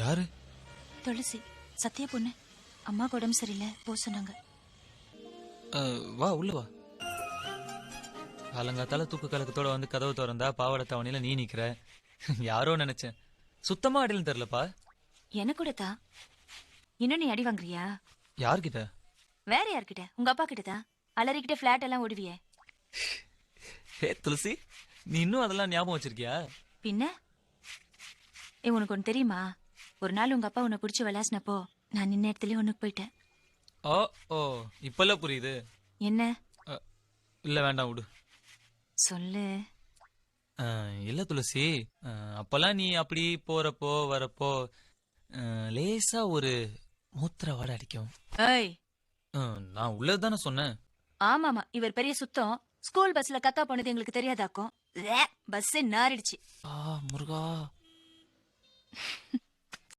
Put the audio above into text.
யாரு? துளசி, சத்யா பொண்ணு. அம்மாக்கு உடம்பு சரியில்லை, போ சொன்னாங்க. வா உள்ள வா. காலங்காத்தால தூக்கு கலக்கத்தோட வந்து கதவு திறந்தா பாவாடை தவணையில நீ நிக்கிற. யாரோ நினைச்சேன். சுத்தமா அடியில் தெரியலப்பா. எனக்கு கூட தான். இன்னும் நீ அடி வாங்குறியா? யார்கிட்ட? வேற யார்கிட்ட? உங்க அப்பா கிட்ட தான். அலறிக்கிட்ட பிளாட் எல்லாம் ஓடுவியே. ஹே துளசி, நீ இன்னும் அதெல்லாம் ஞாபகம் வச்சிருக்கியா? பின்ன உனக்கு ஒண்ணு தெரியுமா? ஒரு நாள் உங்க அப்பா உன்னை பிடிச்சி விளாசினப்போ நான் நின்ன இடத்துலயே ஒண்ணுக்கு போயிட்டேன். ஓ ஓ, இப்பெல்லாம் புரியுது. என்ன? இல்ல வேண்டாம் விடு. சொல்லு. இல்ல துளசி, அப்பெல்லாம் நீ அப்படி போறப்போ வரப்போ லேசா ஒரு மூத்திர வாடை அடிக்கும். ஏய், நான் உள்ளதுதானே சொன்னேன். ஆமாமா, இவர் பெரிய சுத்தம். ஸ்கூல் பஸ்ல கக்கா போனது எங்களுக்கு தெரியாதாக்கும். பஸ் நாரிடுச்சு. முருகா.